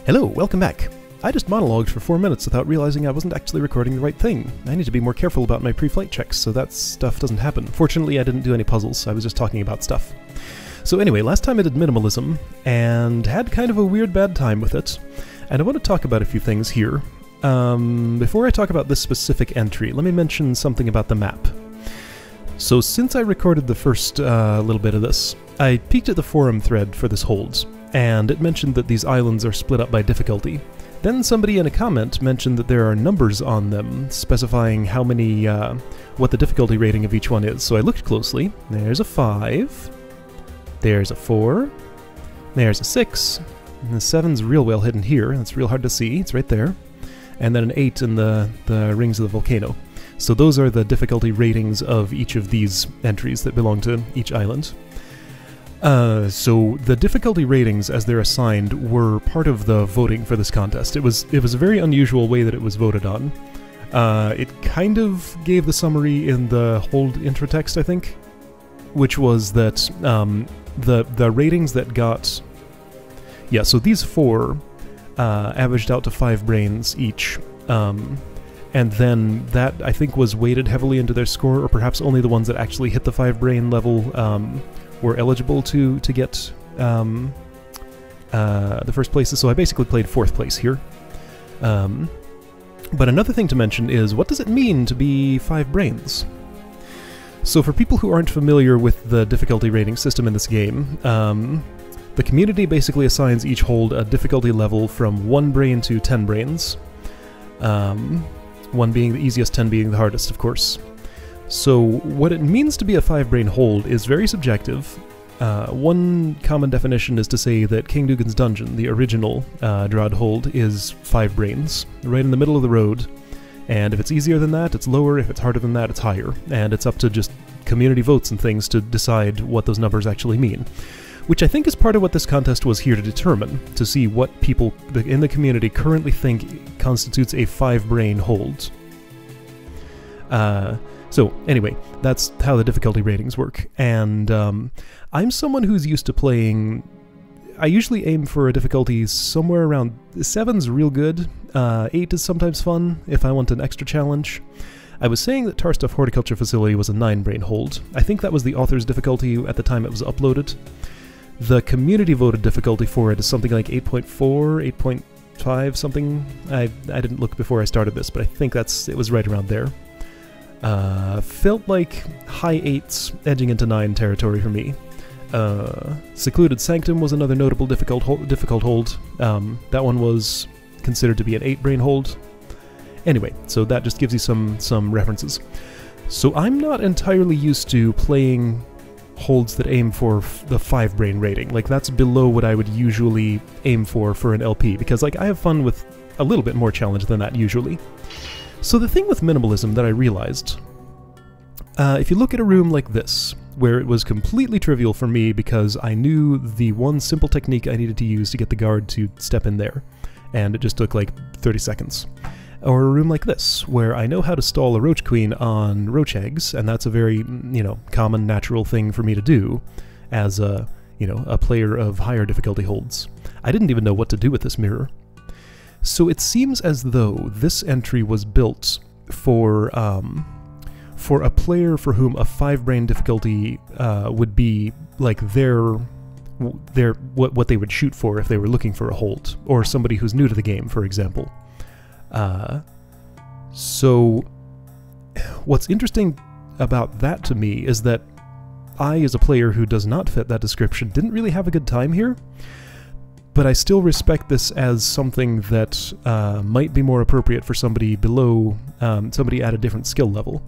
Hello, welcome back. I just monologued for 4 minutes without realizing I wasn't actually recording the right thing. I need to be more careful about my pre-flight checks so that stuff doesn't happen. Fortunately, I didn't do any puzzles, I was just talking about stuff. So anyway, last time I did minimalism, and had kind of a weird bad time with it, and I want to talk about a few things here. Before I talk about this specific entry, let me mention something about the map. So since I recorded the first little bit of this, I peeked at the forum thread for this hold, and it mentioned that these islands are split up by difficulty. Then somebody in a comment mentioned that there are numbers on them, specifying how many, what the difficulty rating of each one is. So I looked closely. There's a 5, there's a 4, there's a 6, and the 7's real well hidden here. It's real hard to see, it's right there. And then an 8 in the rings of the volcano. So those are the difficulty ratings of each of these entries that belong to each island. So the difficulty ratings as they're assigned were part of the voting for this contest. It was a very unusual way that it was voted on. It kind of gave the summary in the hold intro text, I think, which was that the ratings that got... Yeah, so these 4 averaged out to 5 brains each, and then that, I think, was weighted heavily into their score, or perhaps only the ones that actually hit the 5 brain level were eligible to get the first places, so I basically played 4th place here. But another thing to mention is, what does it mean to be 5 brains? So for people who aren't familiar with the difficulty rating system in this game, the community basically assigns each hold a difficulty level from 1 brain to 10 brains. 1 being the easiest, 10 being the hardest, of course. So what it means to be a 5-brain hold is very subjective. One common definition is to say that King Dugan's Dungeon, the original DROD hold, is 5 brains, right in the middle of the road. And if it's easier than that, it's lower. If it's harder than that, it's higher. And it's up to just community votes and things to decide what those numbers actually mean. Which I think is part of what this contest was here to determine, to see what people in the community currently think constitutes a 5-brain hold. So anyway, that's how the difficulty ratings work, and I'm someone who's used to playing... I usually aim for a difficulty somewhere around... 7's real good, 8 is sometimes fun if I want an extra challenge. I was saying that Tarstuff Horticulture Facility was a 9-brain hold. I think that was the author's difficulty at the time it was uploaded. The community voted difficulty for it is something like 8.4, 8.5, something. I didn't look before I started this, but I think it was right around there. Felt like high 8s edging into 9 territory for me. Secluded Sanctum was another notable difficult hold. That one was considered to be an 8-brain hold. Anyway, so that just gives you some references. So I'm not entirely used to playing holds that aim for the 5-brain rating. Like, that's below what I would usually aim for an LP, because like I have fun with a little bit more challenge than that usually. So the thing with minimalism that I realized, if you look at a room like this, where it was completely trivial for me because I knew the one simple technique I needed to use to get the guard to step in there, and it just took like 30 seconds. Or a room like this, where I know how to stall a roach queen on roach eggs, and that's a very, common, natural thing for me to do as a player of higher difficulty holds. I didn't even know what to do with this mirror. So it seems as though this entry was built for a player for whom a 5-brain difficulty would be like what they would shoot for if they were looking for a hold, or somebody who's new to the game, for example. So what's interesting about that to me is that I, as a player who does not fit that description, didn't really have a good time here, but I still respect this as something that might be more appropriate for somebody below, somebody at a different skill level.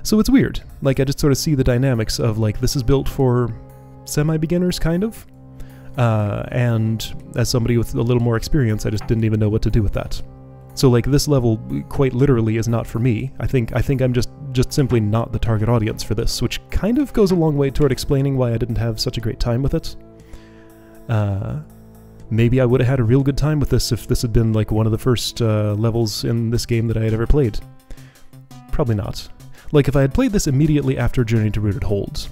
So it's weird. Like, I just sort of see the dynamics of, like, this is built for semi-beginners, kind of, and as somebody with a little more experience, I just didn't even know what to do with that. So, like, this level, quite literally, is not for me. I think I'm just simply not the target audience for this, which kind of goes a long way toward explaining why I didn't have such a great time with it. Maybe I would have had a real good time with this if this had been, like, one of the first levels in this game that I had ever played. Probably not. Like, if I had played this immediately after Journey to Rooted Holds,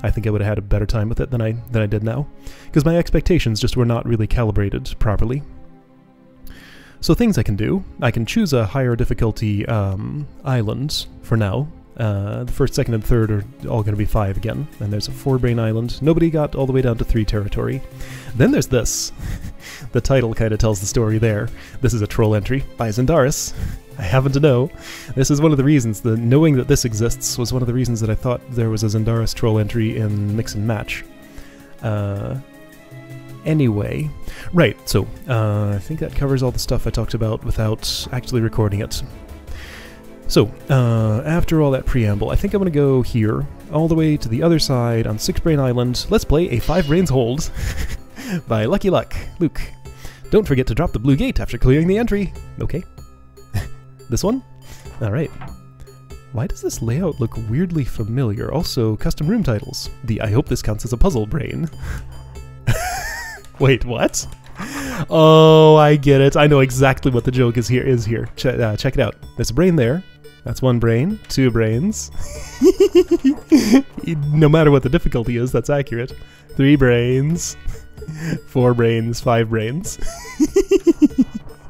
I think I would have had a better time with it than I did now, because my expectations just were not really calibrated properly. So things I can do. I can choose a higher difficulty island for now. The first, second, and third are all going to be 5 again. And there's a 4-brain island. Nobody got all the way down to 3 territory. Then there's this. The title kind of tells the story there. This is a troll entry by Zendaris. I happen to know. This is one of the reasons, knowing that this exists was one of the reasons that I thought there was a Zendaris troll entry in Mix and Match. Anyway, right, so I think that covers all the stuff I talked about without actually recording it. So, after all that preamble, I think I'm going to go here, all the way to the other side on 6-Brain Island. Let's play a 5 Brains Hold by Lucky Luck. Luke, don't forget to drop the blue gate after clearing the entry. Okay. This one? Alright. Why does this layout look weirdly familiar? Also, custom room titles. I hope this counts as a puzzle brain. Wait, what? Oh, I get it. I know exactly what the joke is here. Check it out. There's a brain there. That's 1 brain. 2 brains. No matter what the difficulty is, that's accurate. 3 brains. 4 brains. 5 brains.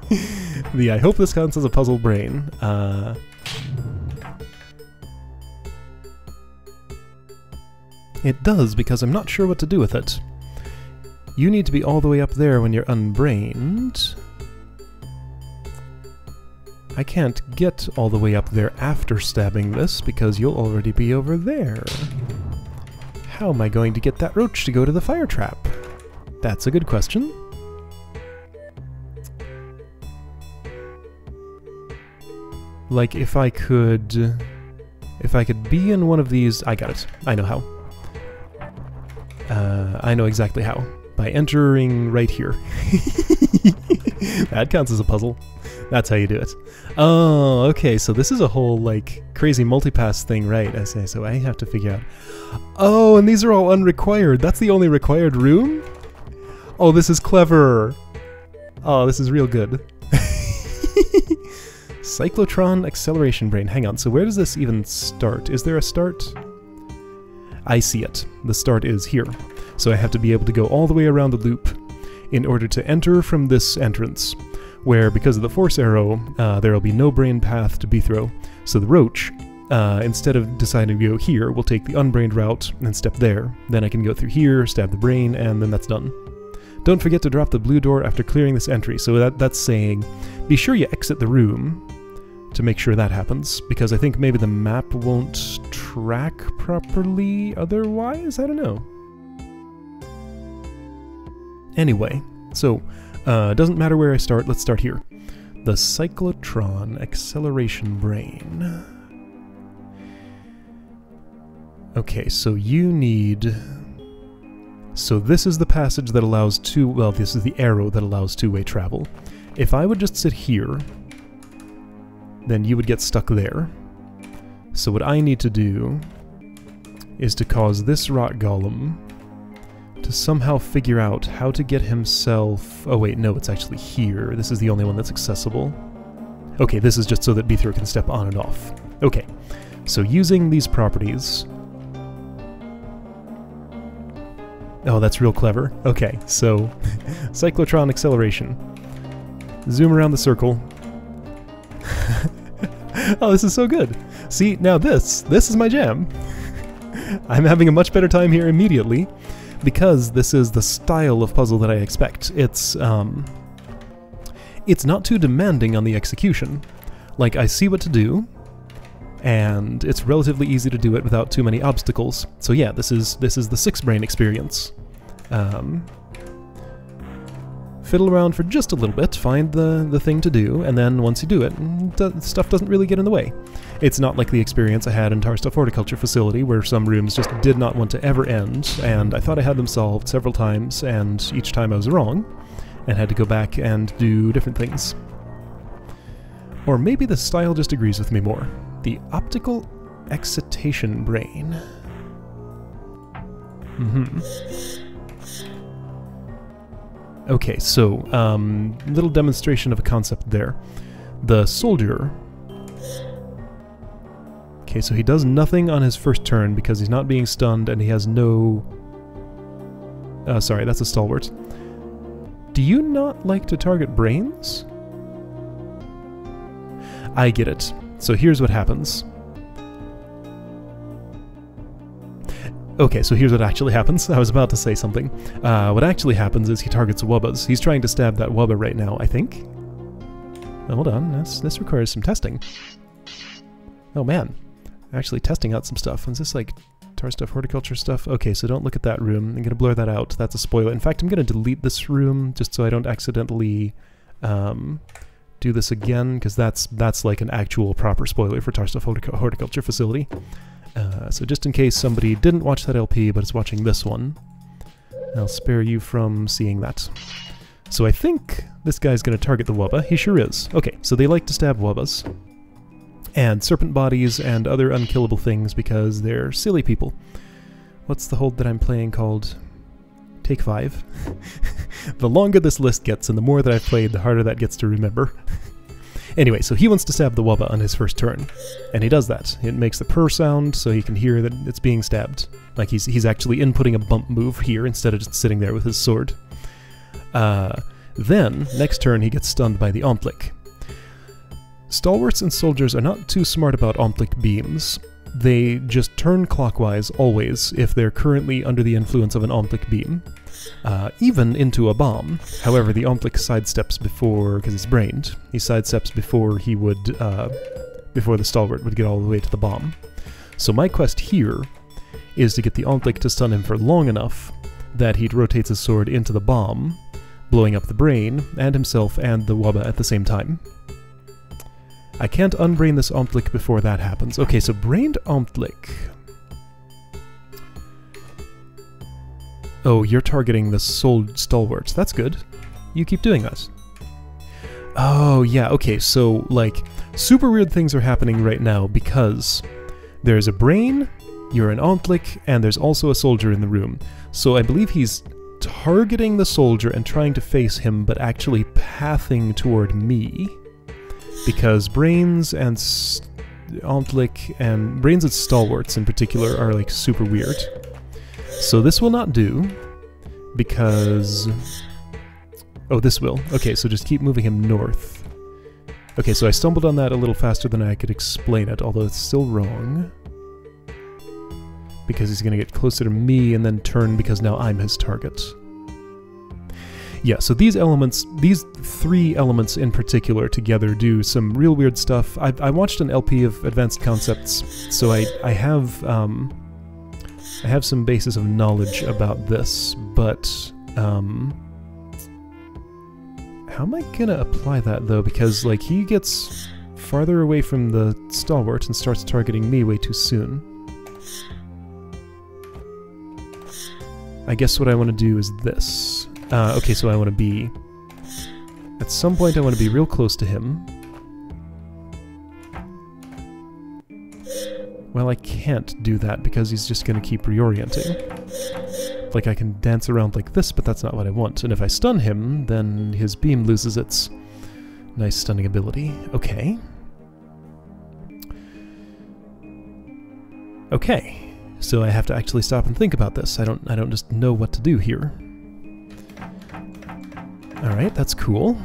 I hope this counts as a puzzle brain. It does, because I'm not sure what to do with it. You need to be all the way up there when you're unbrained. I can't get all the way up there after stabbing this, because you'll already be over there. How am I going to get that roach to go to the fire trap? That's a good question. Like, if I could be in one of these... I got it. I know how. I know exactly how. By entering right here. That counts as a puzzle. That's how you do it. Oh, okay, so this is a whole, like, crazy multipass thing, right? I say, so I have to figure out... Oh, and these are all unrequired. That's the only required room? Oh, this is clever. Oh, this is real good. Cyclotron acceleration brain. Hang on, so where does this even start? Is there a start? I see it. The start is here. So I have to be able to go all the way around the loop in order to enter from this entrance, where, because of the force arrow, there will be no brain path to Beethrow. So the roach, instead of deciding to go here, will take the unbrained route and step there. Then I can go through here, stab the brain, and then that's done. Don't forget to drop the blue door after clearing this entry. So that's saying, be sure you exit the room to make sure that happens, because I think maybe the map won't track properly otherwise? I don't know. Anyway, so, doesn't matter where I start, let's start here. The Cyclotron acceleration brain. Okay, so you need... So this is the passage that allows well, this is the arrow that allows 2-way travel. If I would just sit here, then you would get stuck there. So what I need to do is to cause this rock golem to somehow figure out how to get himself... Oh wait, no, it's actually here. This is the only one that's accessible. Okay, this is just so that Beethrow can step on and off. Okay, so using these properties... Oh, that's real clever. Okay, so Cyclotron acceleration. Zoom around the circle. Oh, this is so good. See, now this is my jam. I'm having a much better time here immediately, because this is the style of puzzle that I expect. It's not too demanding on the execution. Like, I see what to do, and it's relatively easy to do it without too many obstacles. So yeah, this is the 6-brain experience. Fiddle around for just a little bit, find the thing to do, and then once you do it, stuff doesn't really get in the way. It's not like the experience I had in Tarstuff Horticulture Facility, where some rooms just did not want to ever end, and I thought I had them solved several times, and each time I was wrong, and had to go back and do different things. Or maybe the style just agrees with me more. The optical excitation brain. Okay, so, little demonstration of a concept there. The soldier... Okay, so he does nothing on his first turn because he's not being stunned and he has no... sorry, that's a stalwart. Do you not like to target brains? I get it. So here's what happens. Okay, so here's what actually happens. I was about to say something. What actually happens is he targets wubbas. He's trying to stab that wubba right now, I think. Hold on, this requires some testing. Oh man, actually testing out some stuff. Is this like tar stuff, horticulture stuff? Okay, so don't look at that room. I'm gonna blur that out. That's a spoiler. In fact, I'm gonna delete this room just so I don't accidentally do this again, because that's like an actual proper spoiler for tar stuff horticulture facility. So just in case somebody didn't watch that LP but is watching this one, I'll spare you from seeing that. So I think this guy's going to target the wubba. He sure is. Okay, so they like to stab wubbas and serpent bodies and other unkillable things because they're silly people. What's the hold that I'm playing called? Take 5. The longer this list gets and the more that I've played, the harder that gets to remember. Anyway, so he wants to stab the wubba on his first turn, and he does that. It makes the purr sound so he can hear that it's being stabbed. Like he's actually inputting a bump move here instead of just sitting there with his sword. Then, next turn, he gets stunned by the Omplic. Stalwarts and soldiers are not too smart about Omplic beams. They just turn clockwise always if they're currently under the influence of an Omplic beam. Even into a bomb. However, the Omplic sidesteps before, because he's brained, he sidesteps before he would, before the Stalwart would get all the way to the bomb. So my quest here is to get the Omplic to stun him for long enough that he rotates his sword into the bomb, blowing up the brain, and himself and the wubba at the same time. I can't unbrain this Omplic before that happens. Okay, so brained Omplic. Oh, you're targeting the stalwarts. That's good. You keep doing that. Oh, yeah, okay, so, like, super weird things are happening right now because there's a brain, you're an Omplic, and there's also a soldier in the room. So I believe he's targeting the soldier and trying to face him, but actually pathing toward me. Because brains and Omplic and brains and stalwarts in particular are, like, super weird. So this will not do, because... Oh, this will. Okay, so just keep moving him north. Okay, so I stumbled on that a little faster than I could explain it, although it's still wrong. Because he's gonna get closer to me and then turn because now I'm his target. Yeah, so these elements, these 3 elements in particular together do some real weird stuff. I watched an LP of Advanced Concepts, so I have some basis of knowledge about this, but how am I gonna apply that though? Because like he gets farther away from the stalwart and starts targeting me way too soon. I guess what I want to do is this. Okay, so I want to be... At some point I want to be real close to him. Well, I can't do that because he's just going to keep reorienting. Like, I can dance around like this, but that's not what I want. And if I stun him, then his beam loses its nice stunning ability. Okay. Okay. So I have to actually stop and think about this. I don't just know what to do here. Alright, that's cool.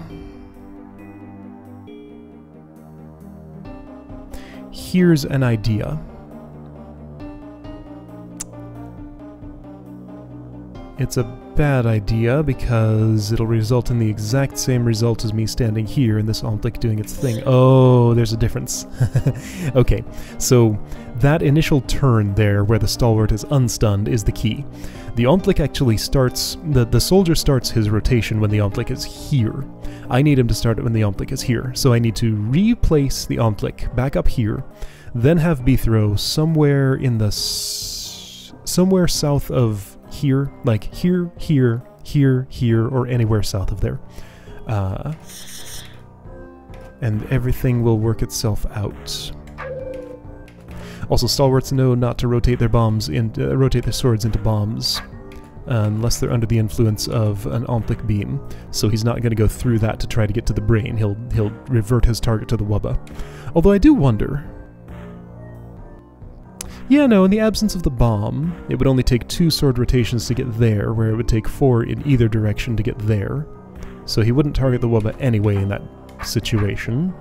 Here's an idea. It's a bad idea because it'll result in the exact same result as me standing here and this Omplic doing its thing. Oh, there's a difference. Okay, so that initial turn there where the stalwart is unstunned is the key. The Omplic actually starts, the soldier starts his rotation when the Omplic is here. I need him to start it when the Omplic is here. So I need to replace the Omplic back up here, then have B-throw somewhere in the... somewhere south of here, like here, here, here, here, or anywhere south of there. And everything will work itself out. Also, stalwarts know not to rotate their bombs rotate their swords into bombs unless they're under the influence of an Omplic beam. So he's not going to go through that to try to get to the brain. He'll revert his target to the wubba. Although I do wonder. Yeah, no, in the absence of the bomb, it would only take 2 sword rotations to get there, where it would take 4 in either direction to get there. So he wouldn't target the wubba anyway in that situation.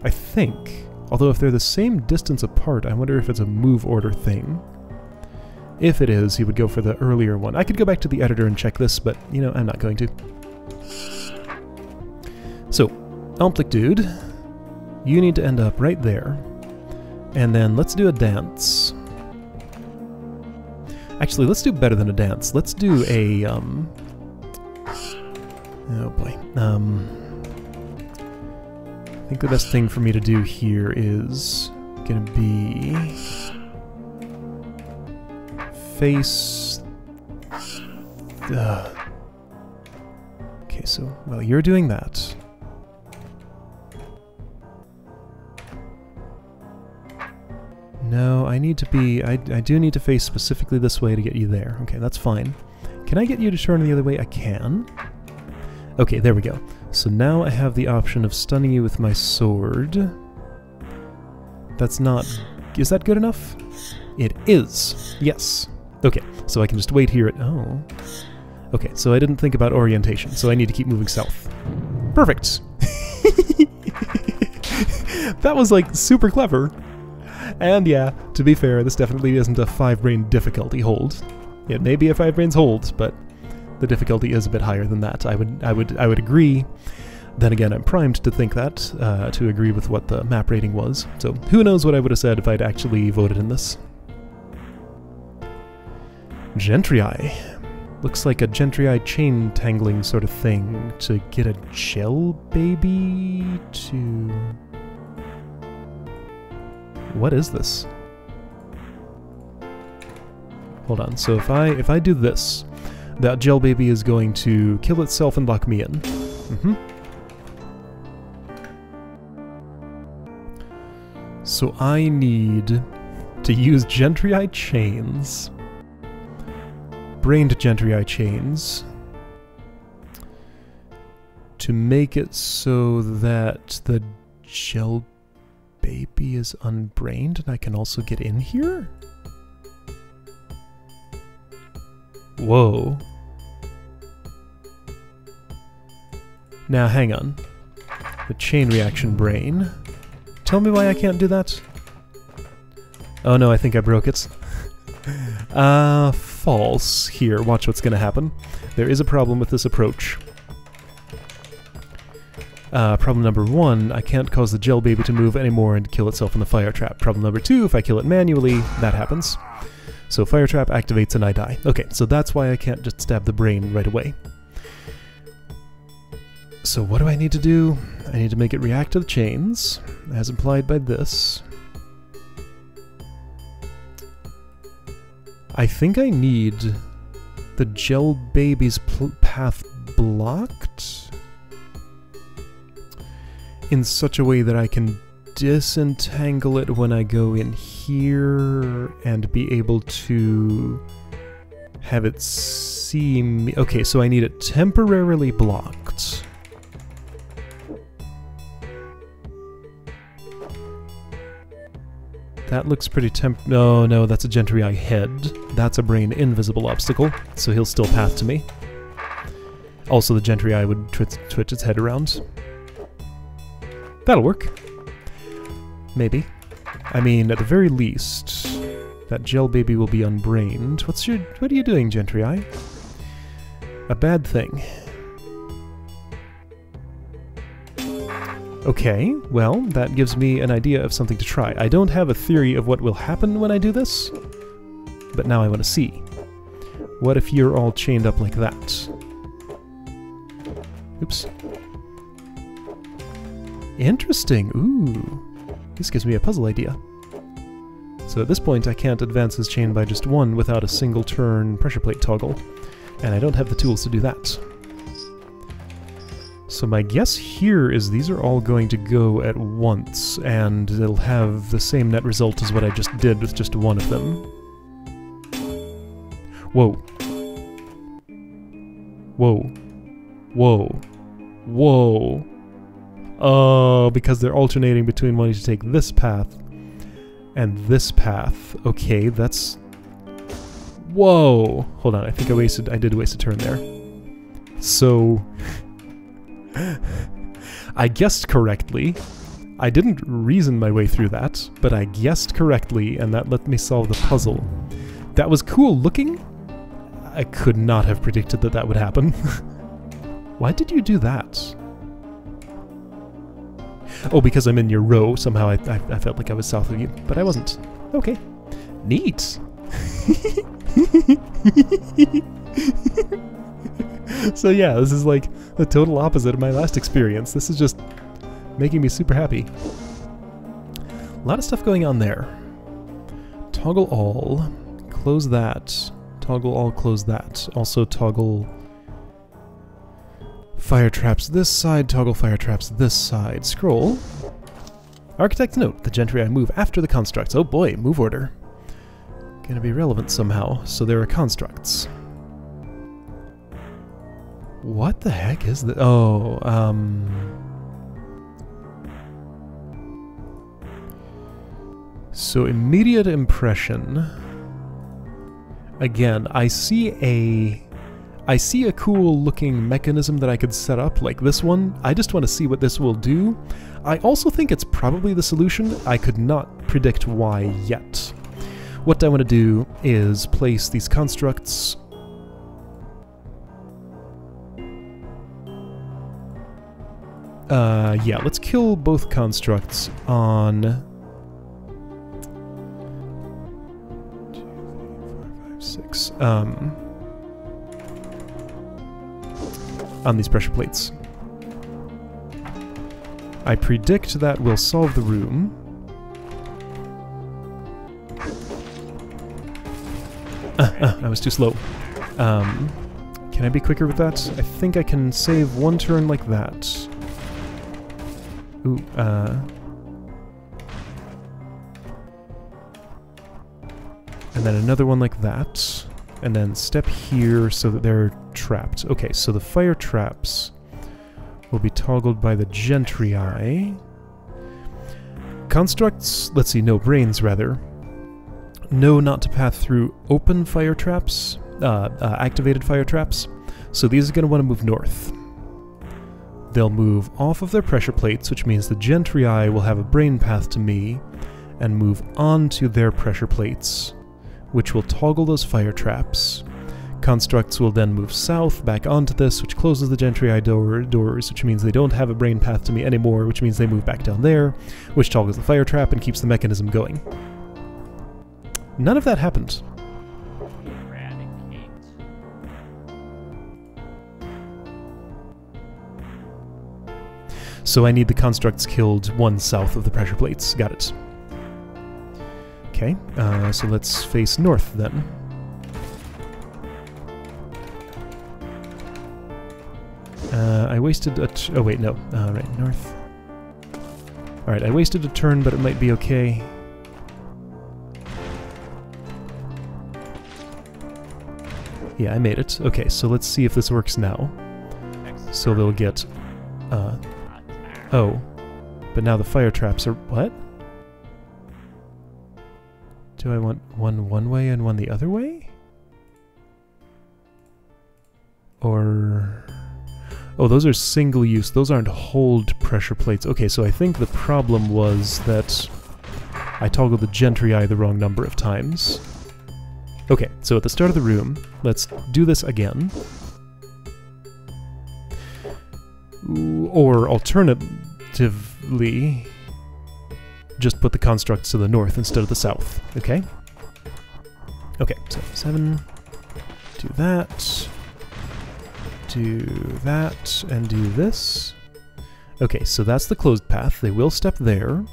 I think. Although if they're the same distance apart, I wonder if it's a move order thing. If it is, he would go for the earlier one. I could go back to the editor and check this, but, you know, I'm not going to. So, Amplitude, you need to end up right there. And then let's do a dance. Actually, let's do better than a dance. Let's do a, oh boy. I think the best thing for me to do here is gonna be face. Okay, so while you're doing that, no, I need to be. I do need to face specifically this way to get you there. Okay, that's fine. Can I get you to turn the other way? I can. Okay, there we go. So now I have the option of stunning you with my sword. That's not... Is that good enough? It is. Yes. Okay, so I can just wait here at... Oh. Okay, so I didn't think about orientation, so I need to keep moving south. Perfect! That was, like, super clever. And yeah, to be fair, this definitely isn't a 5-brain difficulty hold. It may be a 5-brains hold, but the difficulty is a bit higher than that. I would agree. Then again, I'm primed to think that, to agree with what the map rating was. So who knows what I would have said if I'd actually voted in this. Gentrii. Looks like a Gentrii chain tangling sort of thing to get a gel baby to... What is this? Hold on, so if I do this, that gel baby is going to kill itself and lock me in. So I need to use Gentrii chains, brained Gentrii chains, to make it so that the gel baby is unbrained and I can also get in here? Whoa. Now hang on. The chain reaction brain. Tell me why I can't do that? Oh no, I think I broke it. False. Here, watch what's gonna happen. There is a problem with this approach. Problem number 1, I can't cause the gel baby to move anymore and kill itself in the fire trap. Problem number 2, if I kill it manually, that happens. So fire trap activates and I die. Okay, so that's why I can't just stab the brain right away. So what do I need to do? I need to make it react to the chains, as implied by this. I think I need the gel baby's path blocked in such a way that I can disentangle it when I go in here and be able to have it see me. Okay, so I need it temporarily blocked. That looks pretty no, that's a Gentrii head. That's a brain invisible obstacle, so he'll still path to me. Also, the Gentrii would twitch its head around. That'll work. Maybe. I mean, at the very least, that gel baby will be unbrained. What are you doing, Gentrii? A bad thing. Okay, well, that gives me an idea of something to try. I don't have a theory of what will happen when I do this, but now I want to see. What if you're all chained up like that? Oops. Interesting, ooh. This gives me a puzzle idea. So at this point I can't advance his chain by just one without a single turn pressure plate toggle, and I don't have the tools to do that. So my guess here is these are all going to go at once, and they'll have the same net result as what I just did with just one of them. Whoa. Whoa. Whoa. Whoa. Oh, because they're alternating between wanting to take this path and this path. Okay, that's... Whoa! Hold on, I think I did waste a turn there. So... I guessed correctly. I didn't reason my way through that, but I guessed correctly, and that let me solve the puzzle. That was cool looking. I could not have predicted that that would happen. Why did you do that? Oh, because I'm in your row. Somehow I felt like I was south of you, but I wasn't. Okay. Neat. So yeah, this is like the total opposite of my last experience. This is just making me super happy. A lot of stuff going on there. Toggle all. Close that. Toggle all, close that. Also toggle fire traps this side, toggle fire traps this side. Scroll. Architect's note. The gentry I move after the constructs. Oh boy, move order. Gonna be relevant somehow. So there are constructs. What the heck is that? Oh, so immediate impression. Again, I see a cool looking mechanism that I could set up like this one. I just want to see what this will do. I also think it's probably the solution. I could not predict why yet. What I want to do is place these constructs yeah, let's kill both constructs on 2, 3, 4, 5, 6 on these pressure plates. I predict that will solve the room. I was too slow. Can I be quicker with that? I think I can save one turn like that. Ooh, and then another one like that. And then step here so that they're trapped. Okay, so the fire traps will be toggled by the gentry eye. Constructs, let's see, no, brains rather. No, not to path through open fire traps, activated fire traps. So these are going to want to move north. They'll move off of their pressure plates, which means the gentry eye will have a brain path to me, and move onto their pressure plates, which will toggle those fire traps. Constructs will then move south back onto this, which closes the gentry eye doors, which means they don't have a brain path to me anymore, which means they move back down there, which toggles the fire trap and keeps the mechanism going. None of that happened. So I need the constructs killed one south of the pressure plates. Got it. Okay, so let's face north then. I wasted a... oh wait, no. Right, north. Alright, I wasted a turn, but it might be okay. Yeah, I made it. Okay, so let's see if this works now. So they'll get... oh. But now the fire traps are... what? Do I want one way and one the other way? Or... oh, those are single use. Those aren't hold pressure plates. Okay, so I think the problem was that I toggled the gentry eye the wrong number of times. Okay, so at the start of the room, let's do this again. Or alternatively, just put the constructs to the north instead of the south, okay? Okay, so 7, do that, and do this. Okay, so that's the closed path. They will step there.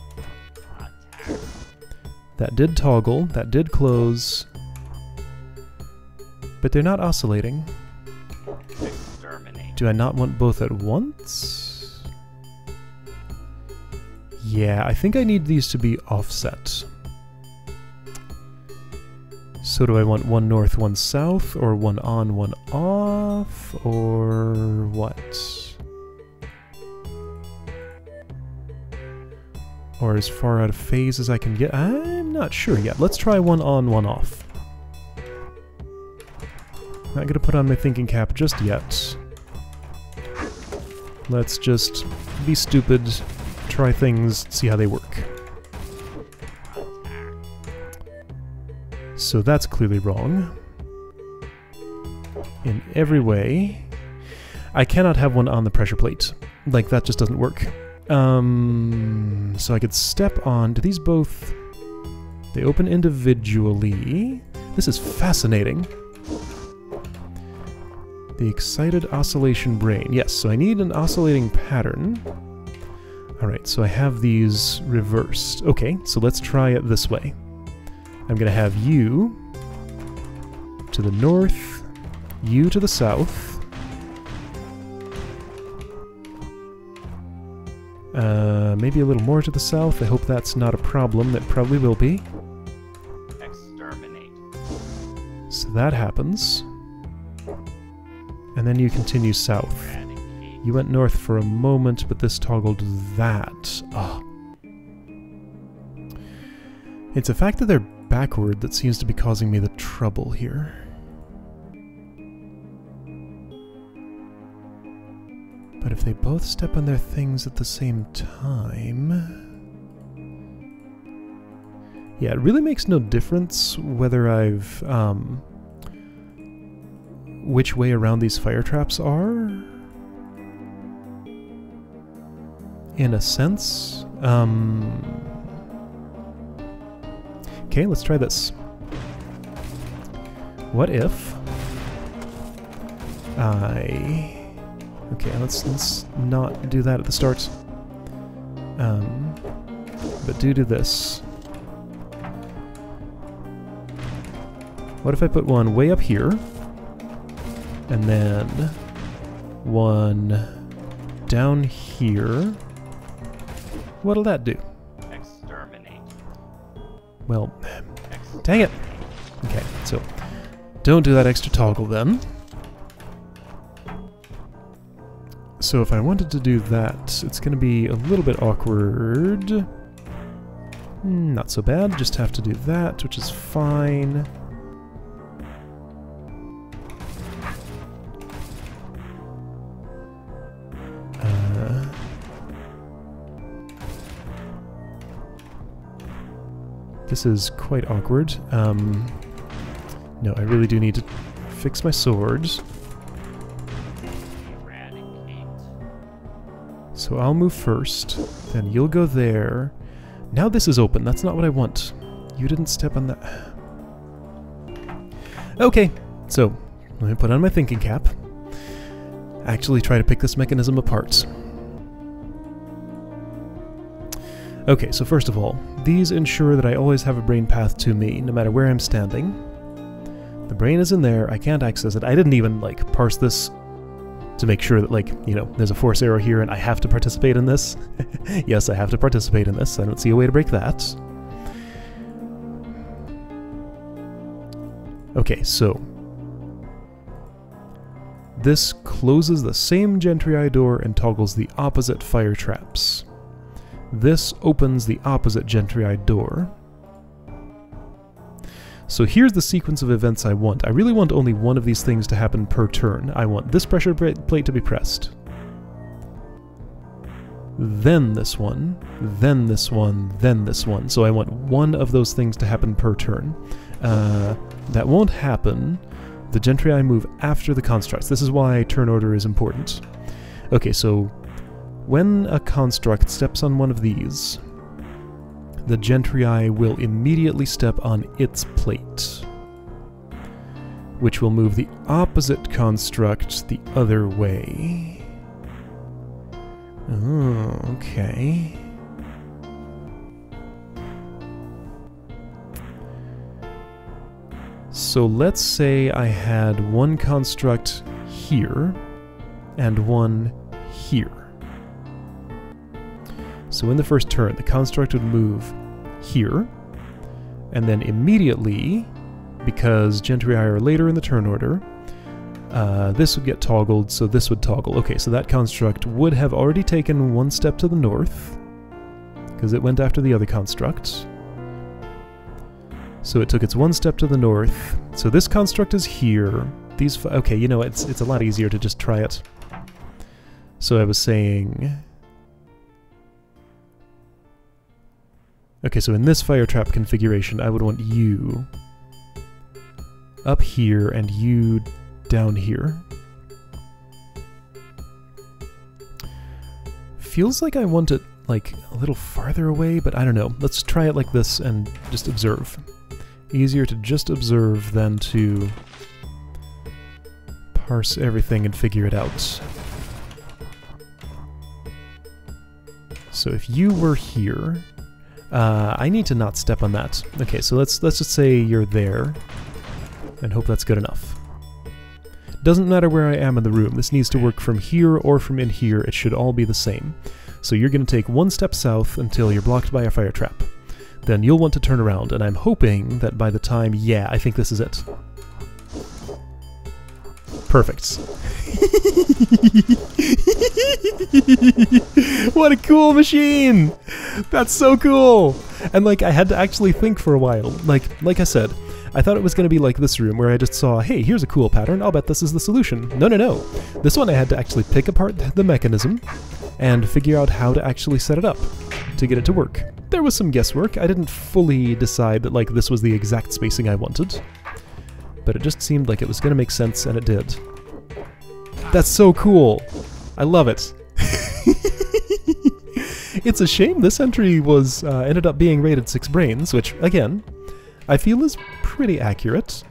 That did toggle, that did close. But they're not oscillating. Do I not want both at once? Yeah, I think I need these to be offset. So do I want one north, one south, or one on, one off, or what? Or as far out of phase as I can get? I'm not sure yet. Let's try one on, one off. Not gonna put on my thinking cap just yet. Let's just be stupid, try things, see how they work. So that's clearly wrong. In every way. I cannot have one on the pressure plate. Like, that just doesn't work. So I could step on... Do these both... They open individually. This is fascinating. The excited oscillation brain. Yes, so I need an oscillating pattern. Alright, so I have these reversed. Okay, so let's try it this way. I'm going to have you to the north, you to the south. Maybe a little more to the south. I hope that's not a problem. That probably will be. Exterminate. So that happens. And then you continue south. Eradicate. You went north for a moment, but this toggled that. Oh. It's the fact that they're backward that seems to be causing me the trouble here. But if they both step on their things at the same time... Yeah, it really makes no difference whether I've, which way around these fire traps are. In a sense. Okay, let's try this. What if I... Okay, let's not do that at the start. But do this. What if I put one way up here, and then one down here? What'll that do? Exterminate. Well, dang it! Okay, so don't do that extra toggle then. So if I wanted to do that, it's going to be a little bit awkward. Not so bad, just have to do that, which is fine. This is quite awkward. No, I really do need to fix my swords. So I'll move first, then you'll go there. Now this is open, that's not what I want. You didn't step on that. Okay, so let me put on my thinking cap. Actually try to pick this mechanism apart. Okay, so first of all, these ensure that I always have a brain path to me, no matter where I'm standing. The brain is in there, I can't access it. I didn't even, like, parse this to make sure that, like, you know, there's a force arrow here and I have to participate in this. Yes, I have to participate in this. I don't see a way to break that. Okay, so this closes the same gentry eye door and toggles the opposite fire traps. This opens the opposite gentry eye door. So here's the sequence of events I want. I really want only one of these things to happen per turn. I want this pressure plate to be pressed. Then this one, then this one, then this one. So I want one of those things to happen per turn. That won't happen. The gentry eye move after the constructs. This is why turn order is important. Okay, so when a construct steps on one of these, the gentry eye will immediately step on its plate, which will move the opposite construct the other way. Oh, okay. So let's say I had one construct here and one here. So in the first turn, the construct would move here, and then immediately, because gentry eye are later in the turn order, this would get toggled, so this would toggle. Okay, so that construct would have already taken one step to the north, because it went after the other construct. So it took its one step to the north. So this construct is here. These, okay, you know, it's a lot easier to just try it. So I was saying... Okay, so in this fire trap configuration, I would want you up here and you down here. Feels like I want it, like, a little farther away, but I don't know. Let's try it like this and just observe. Easier to just observe than to parse everything and figure it out. So if you were here, I need to not step on that. Okay, so let's just say you're there, and hope that's good enough. Doesn't matter where I am in the room. This needs to work from here or from in here. It should all be the same. So you're going to take one step south until you're blocked by a fire trap. Then you'll want to turn around, and I'm hoping that by the time... Yeah, I think this is it. Perfect. What a cool machine! That's so cool! And like, I had to actually think for a while. Like I said, I thought it was going to be like this room where I just saw, hey, here's a cool pattern, I'll bet this is the solution. No, no, no. This one I had to actually pick apart the mechanism and figure out how to actually set it up to get it to work. There was some guesswork. I didn't fully decide that like this was the exact spacing I wanted, but it just seemed like it was going to make sense, and it did. That's so cool! I love it! It's a shame this entry was ended up being rated 6 brains, which, again, I feel is pretty accurate.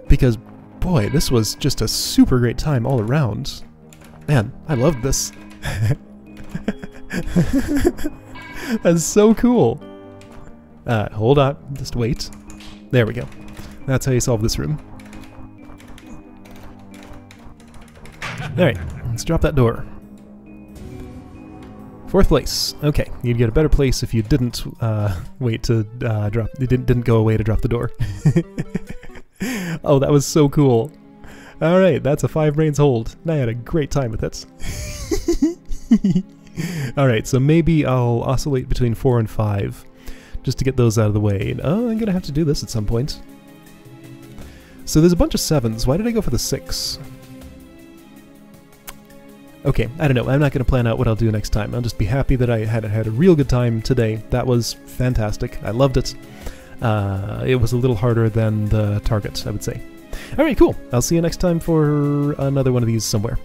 Because, boy, this was just a super great time all around. Man, I loved this. That's so cool. Hold on, just wait. There we go. That's how you solve this room. Alright, let's drop that door. 4th place. Okay, you'd get a better place if you didn't wait to drop. You didn't go away to drop the door. Oh, that was so cool. Alright, that's a 5 brains hold. I had a great time with it. Alright, so maybe I'll oscillate between 4 and 5. Just to get those out of the way. Oh, I'm gonna have to do this at some point. So there's a bunch of 7s. Why did I go for the 6? Okay, I don't know. I'm not gonna plan out what I'll do next time. I'll just be happy that I had a real good time today. That was fantastic. I loved it. It was a little harder than the target, I would say. Alright, cool. I'll see you next time for another one of these somewhere.